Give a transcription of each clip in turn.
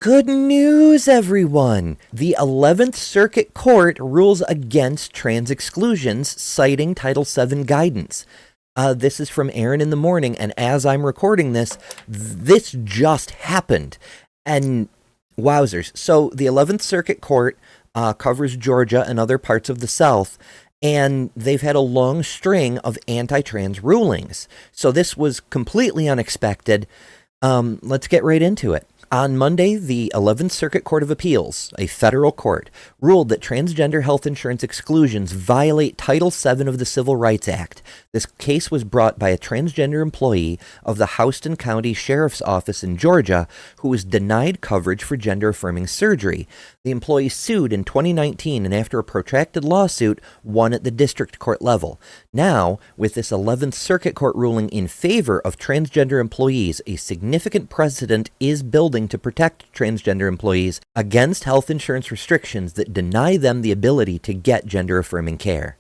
Good news, everyone! The 11th Circuit Court rules against trans exclusions, citing Title VII guidance. This is from Aaron in the Morning, and as I'm recording this just happened. And wowzers. So the 11th Circuit Court covers Georgia and other parts of the South, and they've had a long string of anti-trans rulings. So this was completely unexpected. Let's get right into it. On Monday, the 11th Circuit Court of Appeals, a federal court, ruled that transgender health insurance exclusions violate Title VII of the Civil Rights Act. This case was brought by a transgender employee of the Houston County Sheriff's Office in Georgia who was denied coverage for gender-affirming surgery. The employee sued in 2019 and after a protracted lawsuit, won at the district court level. Now, with this 11th Circuit Court ruling in favor of transgender employees, a significant precedent is building to protect transgender employees against health insurance restrictions that deny them the ability to get gender-affirming care.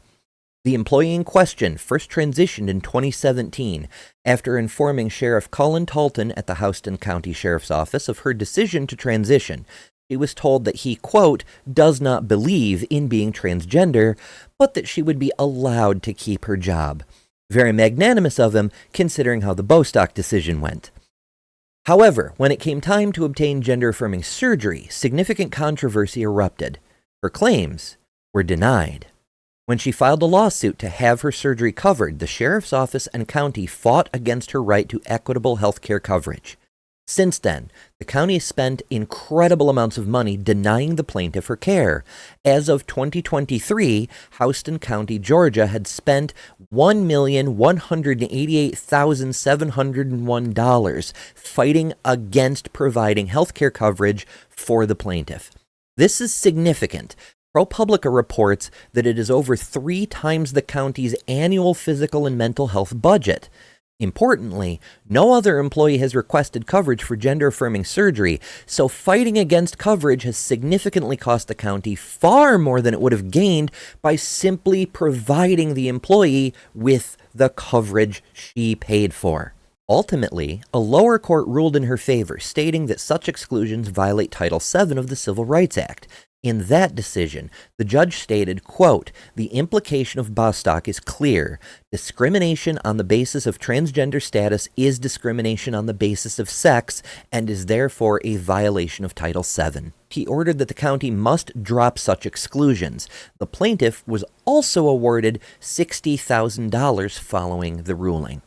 The employee in question first transitioned in 2017 after informing Sheriff Colin Talton at the Houston County Sheriff's Office of her decision to transition. She was told that he, quote, does not believe in being transgender, but that she would be allowed to keep her job. Very magnanimous of him, considering how the Bostock decision went. However, when it came time to obtain gender-affirming surgery, significant controversy erupted. Her claims were denied. When she filed a lawsuit to have her surgery covered, the sheriff's office and county fought against her right to equitable health care coverage. Since then, the county has spent incredible amounts of money denying the plaintiff her care. As of 2023, Houston County, Georgia had spent $1,188,701 fighting against providing health care coverage for the plaintiff. This is significant. ProPublica reports that it is over 3 times the county's annual physical and mental health budget. Importantly, no other employee has requested coverage for gender-affirming surgery, so fighting against coverage has significantly cost the county far more than it would have gained by simply providing the employee with the coverage she paid for. Ultimately, a lower court ruled in her favor, stating that such exclusions violate Title VII of the Civil Rights Act. In that decision, the judge stated, quote, the implication of Bostock is clear. Discrimination on the basis of transgender status is discrimination on the basis of sex and is therefore a violation of Title VII. He ordered that the county must drop such exclusions. The plaintiff was also awarded $60,000 following the ruling.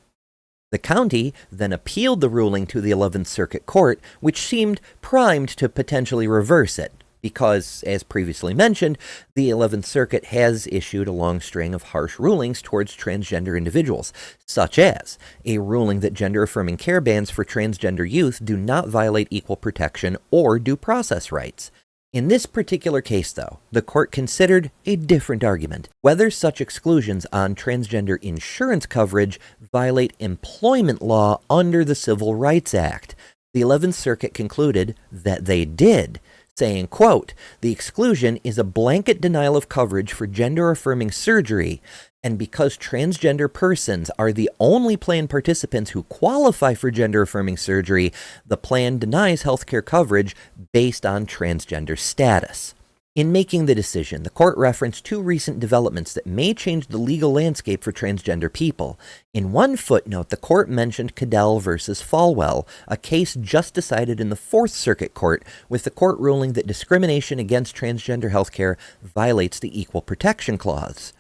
The county then appealed the ruling to the 11th Circuit Court, which seemed primed to potentially reverse it. Because, as previously mentioned, the 11th Circuit has issued a long string of harsh rulings towards transgender individuals, such as a ruling that gender-affirming care bans for transgender youth do not violate equal protection or due process rights. In this particular case, though, the court considered a different argument, whether such exclusions on transgender insurance coverage violate employment law under the Civil Rights Act. The 11th Circuit concluded that they did, saying, quote, the exclusion is a blanket denial of coverage for gender-affirming surgery, and because transgender persons are the only plan participants who qualify for gender-affirming surgery, the plan denies healthcare coverage based on transgender status. In making the decision, the court referenced 2 recent developments that may change the legal landscape for transgender people. In one footnote, the court mentioned Cadell versus Falwell, a case just decided in the 4th Circuit Court, with the court ruling that discrimination against transgender healthcare violates the Equal Protection Clause.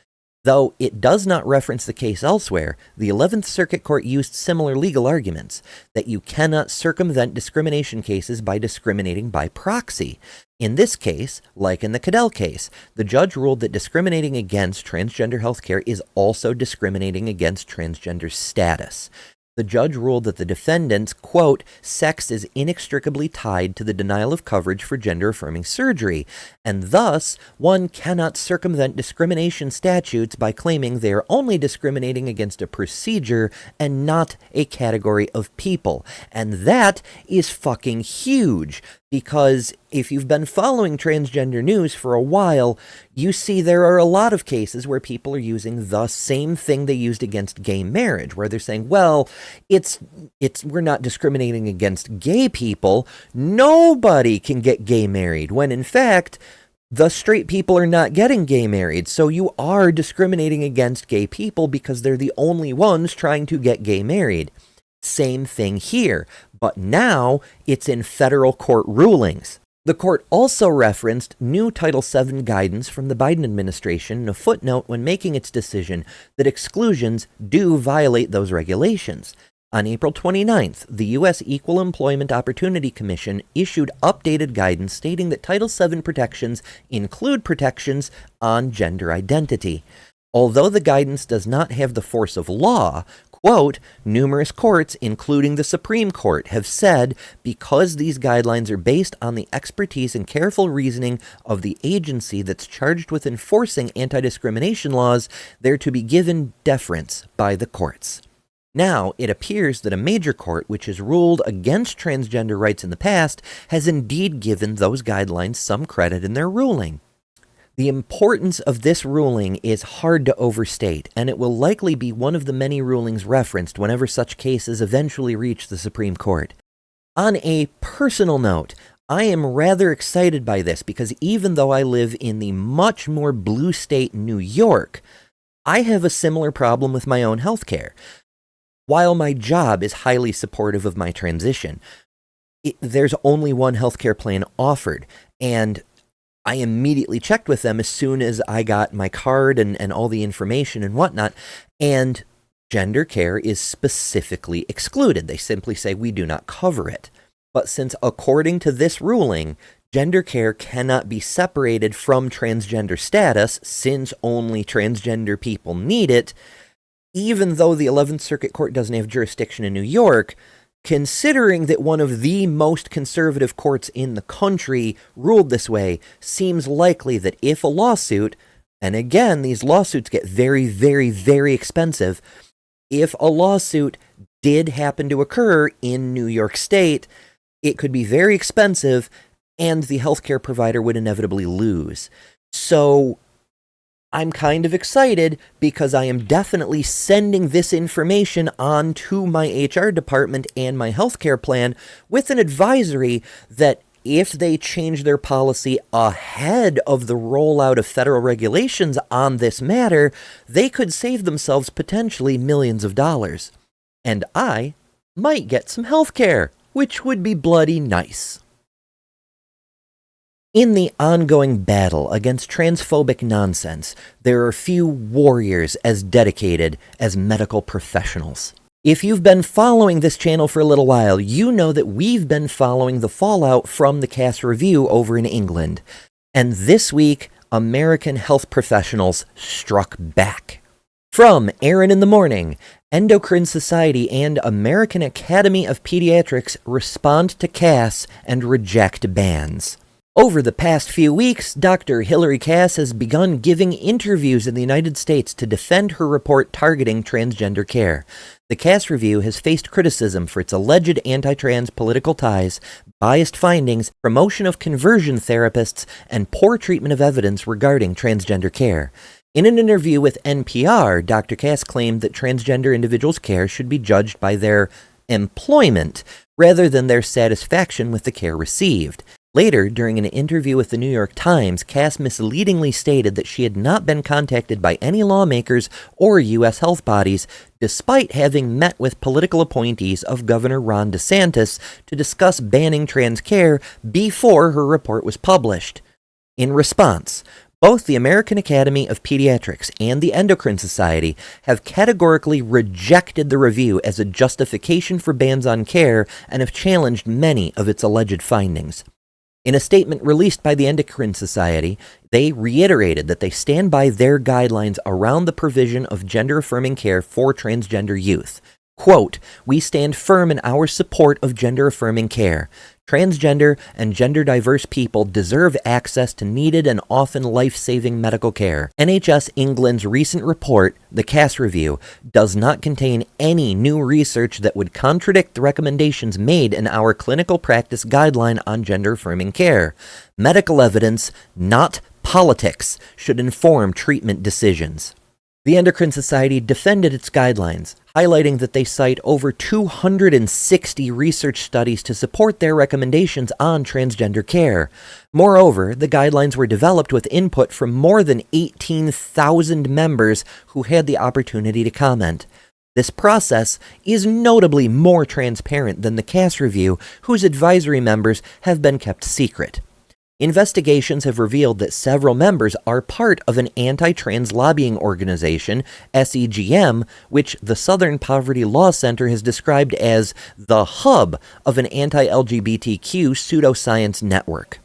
Though it does not reference the case elsewhere, the 11th Circuit Court used similar legal arguments, that you cannot circumvent discrimination cases by discriminating by proxy. In this case, like in the Cadell case, the judge ruled that discriminating against transgender healthcare is also discriminating against transgender status. The judge ruled that the defendant's, quote, sex is inextricably tied to the denial of coverage for gender-affirming surgery, and thus one cannot circumvent discrimination statutes by claiming they are only discriminating against a procedure and not a category of people. And that is fucking huge, because if you've been following transgender news for a while, you see there are a lot of cases where people are using the same thing they used against gay marriage, where they're saying, well, we're not discriminating against gay people. Nobody can get gay married, when in fact, the straight people are not getting gay married. So you are discriminating against gay people because they're the only ones trying to get gay married. Same thing here, but now it's in federal court rulings. The court also referenced new Title VII guidance from the Biden administration in a footnote when making its decision that exclusions do violate those regulations. On April 29th, the U.S. Equal Employment Opportunity Commission issued updated guidance stating that Title VII protections include protections on gender identity. Although the guidance does not have the force of law, quote, numerous courts, including the Supreme Court, have said because these guidelines are based on the expertise and careful reasoning of the agency that's charged with enforcing anti-discrimination laws, they're to be given deference by the courts. Now, it appears that a major court, which has ruled against transgender rights in the past, has indeed given those guidelines some credit in their ruling. The importance of this ruling is hard to overstate, and it will likely be one of the many rulings referenced whenever such cases eventually reach the Supreme Court. On a personal note, I am rather excited by this because even though I live in the much more blue state New York, I have a similar problem with my own healthcare. While my job is highly supportive of my transition, there's only one healthcare plan offered, and I immediately checked with them as soon as I got my card and all the information and whatnot, and gender care is specifically excluded. They simply say we do not cover it. But since according to this ruling, gender care cannot be separated from transgender status since only transgender people need it, even though the 11th Circuit Court doesn't have jurisdiction in New York, considering that one of the most conservative courts in the country ruled this way, seems likely that if a lawsuit, and again, these lawsuits get very, very, very expensive, if a lawsuit did happen to occur in New York State, it could be very expensive and the healthcare provider would inevitably lose. So I'm kind of excited because I am definitely sending this information on to my HR department and my healthcare plan with an advisory that if they change their policy ahead of the rollout of federal regulations on this matter, they could save themselves potentially millions of dollars. And I might get some healthcare, which would be bloody nice. In the ongoing battle against transphobic nonsense, there are few warriors as dedicated as medical professionals. If you've been following this channel for a little while, you know that we've been following the fallout from the Cass Review over in England. And this week, American health professionals struck back. From Aaron in the Morning, Endocrine Society and American Academy of Pediatrics respond to Cass and reject bans. Over the past few weeks, Dr. Hilary Cass has begun giving interviews in the United States to defend her report targeting transgender care. The Cass Review has faced criticism for its alleged anti-trans political ties, biased findings, promotion of conversion therapists, and poor treatment of evidence regarding transgender care. In an interview with NPR, Dr. Cass claimed that transgender individuals' care should be judged by their employment rather than their satisfaction with the care received. Later, during an interview with the New York Times, Cass misleadingly stated that she had not been contacted by any lawmakers or U.S. health bodies, despite having met with political appointees of Governor Ron DeSantis to discuss banning trans care before her report was published. In response, both the American Academy of Pediatrics and the Endocrine Society have categorically rejected the review as a justification for bans on care and have challenged many of its alleged findings. In a statement released by the Endocrine Society, they reiterated that they stand by their guidelines around the provision of gender-affirming care for transgender youth. Quote, "We stand firm in our support of gender-affirming care. Transgender and gender-diverse people deserve access to needed and often life-saving medical care. NHS England's recent report, the Cass Review, does not contain any new research that would contradict the recommendations made in our clinical practice guideline on gender-affirming care. Medical evidence, not politics, should inform treatment decisions." The Endocrine Society defended its guidelines, highlighting that they cite over 260 research studies to support their recommendations on transgender care. Moreover, the guidelines were developed with input from more than 18,000 members who had the opportunity to comment. This process is notably more transparent than the CAS review, whose advisory members have been kept secret. Investigations have revealed that several members are part of an anti-trans lobbying organization, SEGM, which the Southern Poverty Law Center has described as the hub of an anti-LGBTQ pseudoscience network.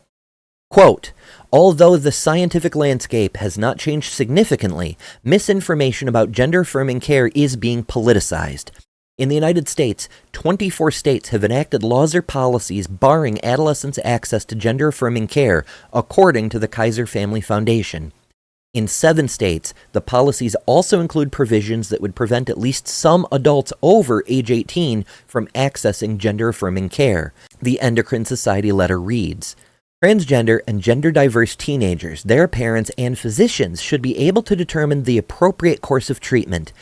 Quote, although the scientific landscape has not changed significantly, misinformation about gender-affirming care is being politicized. In the United States, 24 states have enacted laws or policies barring adolescents' access to gender-affirming care, according to the Kaiser Family Foundation. In 7 states, the policies also include provisions that would prevent at least some adults over age 18 from accessing gender-affirming care. The Endocrine Society letter reads, transgender and gender-diverse teenagers, their parents, and physicians should be able to determine the appropriate course of treatment.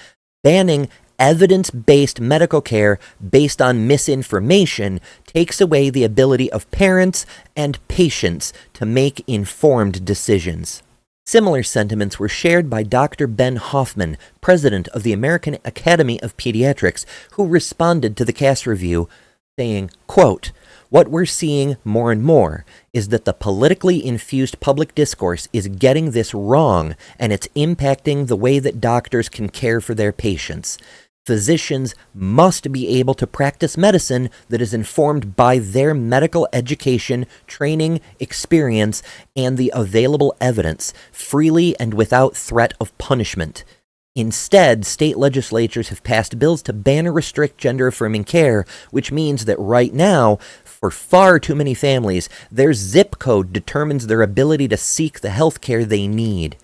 Banning evidence-based medical care based on misinformation takes away the ability of parents and patients to make informed decisions. Similar sentiments were shared by Dr. Ben Hoffman, president of the American Academy of Pediatrics, who responded to the CAS review, saying, quote, what we're seeing more and more is that the politically infused public discourse is getting this wrong, and it's impacting the way that doctors can care for their patients. Physicians must be able to practice medicine that is informed by their medical education, training, experience, and the available evidence, freely and without threat of punishment. Instead, state legislatures have passed bills to ban or restrict gender-affirming care, which means that right now, for far too many families, their zip code determines their ability to seek the health care they need.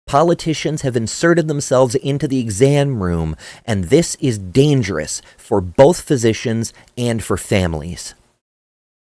Politicians have inserted themselves into the exam room, and this is dangerous for both physicians and for families.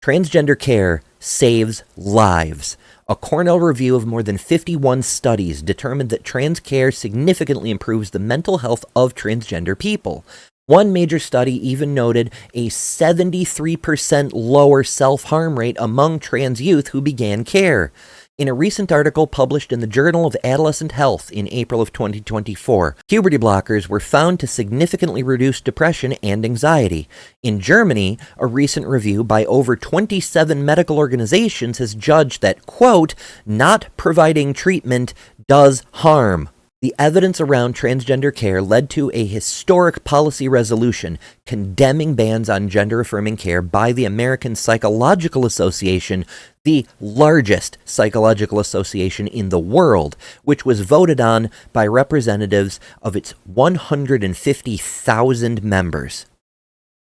Transgender care saves lives. A Cornell review of more than 51 studies determined that trans care significantly improves the mental health of transgender people. One major study even noted a 73% lower self-harm rate among trans youth who began care. In a recent article published in the Journal of Adolescent Health in April of 2024, puberty blockers were found to significantly reduce depression and anxiety. In Germany, a recent review by over 27 medical organizations has judged that, quote, not providing treatment does harm. The evidence around transgender care led to a historic policy resolution condemning bans on gender-affirming care by the American Psychological Association, the largest psychological association in the world, which was voted on by representatives of its 150,000 members.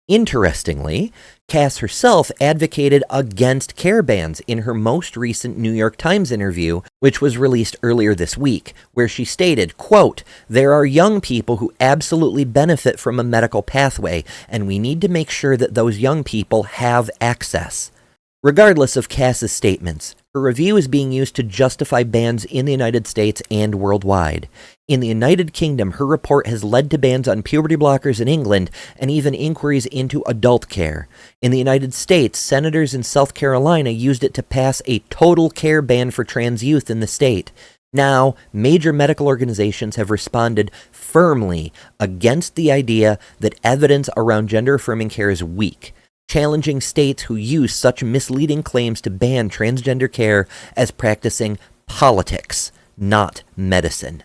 Interestingly, Cass herself advocated against care bans in her most recent New York Times interview, which was released earlier this week, where she stated, quote, there are young people who absolutely benefit from a medical pathway, and we need to make sure that those young people have access. Regardless of Cass's statements, her review is being used to justify bans in the United States and worldwide. In the United Kingdom, her report has led to bans on puberty blockers in England and even inquiries into adult care. In the United States, senators in South Carolina used it to pass a total care ban for trans youth in the state. Now, major medical organizations have responded firmly against the idea that evidence around gender-affirming care is weak, challenging states who use such misleading claims to ban transgender care as practicing politics, not medicine.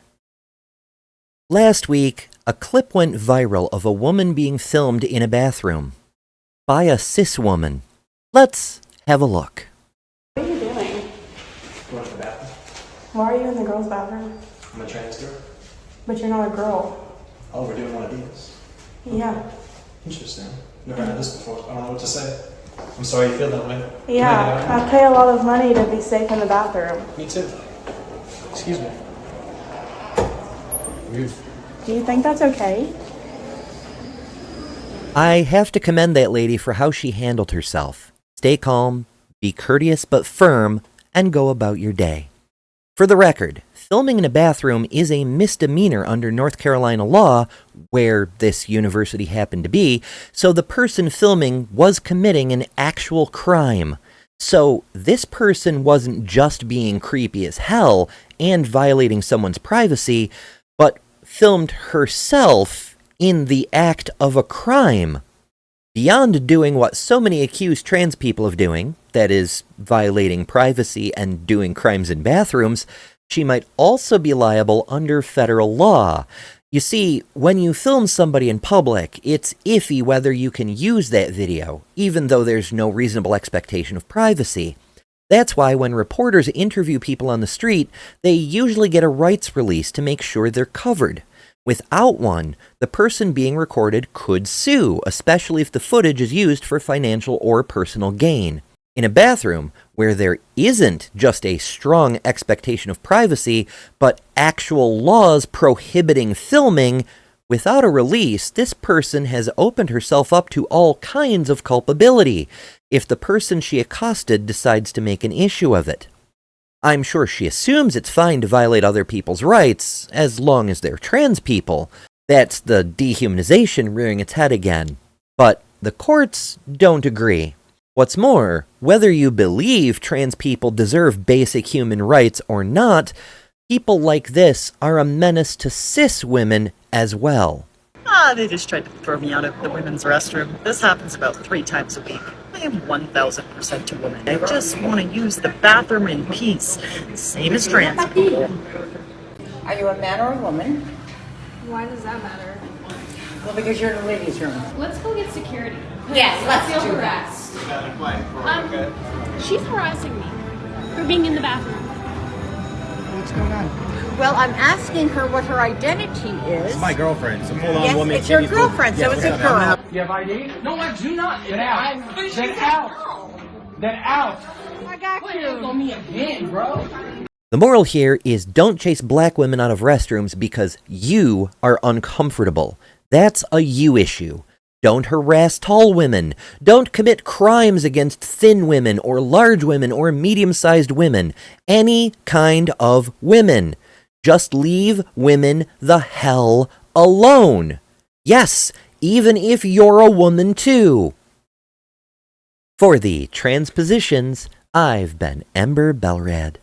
Last week, a clip went viral of a woman being filmed in a bathroom by a cis woman. Let's have a look. What are you doing? Going to the bathroom. Why are you in the girls' bathroom? I'm a trans girl. But you're not a girl. Oh, we're doing one of these. Yeah. Interesting. Never had this before. I don't know what to say. I'm sorry you feel that way. Yeah, I pay a lot of money to be safe in the bathroom. Me too. Excuse me. Rude. Do you think that's okay? I have to commend that lady for how she handled herself. Stay calm, be courteous but firm, and go about your day. For the record, filming in a bathroom is a misdemeanor under North Carolina law, where this university happened to be, so the person filming was committing an actual crime. So this person wasn't just being creepy as hell and violating someone's privacy, but filmed herself in the act of a crime. Beyond doing what so many accuse trans people of doing, that is, violating privacy and doing crimes in bathrooms, she might also be liable under federal law. You see, when you film somebody in public, it's iffy whether you can use that video, even though there's no reasonable expectation of privacy. That's why when reporters interview people on the street, they usually get a rights release to make sure they're covered. Without one, the person being recorded could sue, especially if the footage is used for financial or personal gain. In a bathroom, where there isn't just a strong expectation of privacy, but actual laws prohibiting filming, without a release, this person has opened herself up to all kinds of culpability if the person she accosted decides to make an issue of it. I'm sure she assumes it's fine to violate other people's rights, as long as they're trans people. That's the dehumanization rearing its head again. But the courts don't agree. What's more, whether you believe trans people deserve basic human rights or not, people like this are a menace to cis women as well. They just tried to throw me out of the women's restroom. This happens about 3 times a week. I am 1000% a woman. I just want to use the bathroom in peace, same as trans people. Are you a man or a woman? Why does that matter? Well, because you're in the ladies' room. Let's go get security. Yes, let's I feel do harassed. She's harassing me for being in the bathroom. What's going on? Well, I'm asking her what her identity is. It's my girlfriend. It's a full-on Yes, woman. it's your girlfriend, so it's a girl. You have ID? No, I do not. Get out. Get out. Get out. I got Put hands on me again, bro. The moral here is don't chase black women out of restrooms because you are uncomfortable. That's a you issue. Don't harass tall women. Don't commit crimes against thin women or large women or medium-sized women. Any kind of women. Just leave women the hell alone. Yes, even if you're a woman too. For the TransPositions, I've been Ember Belrad.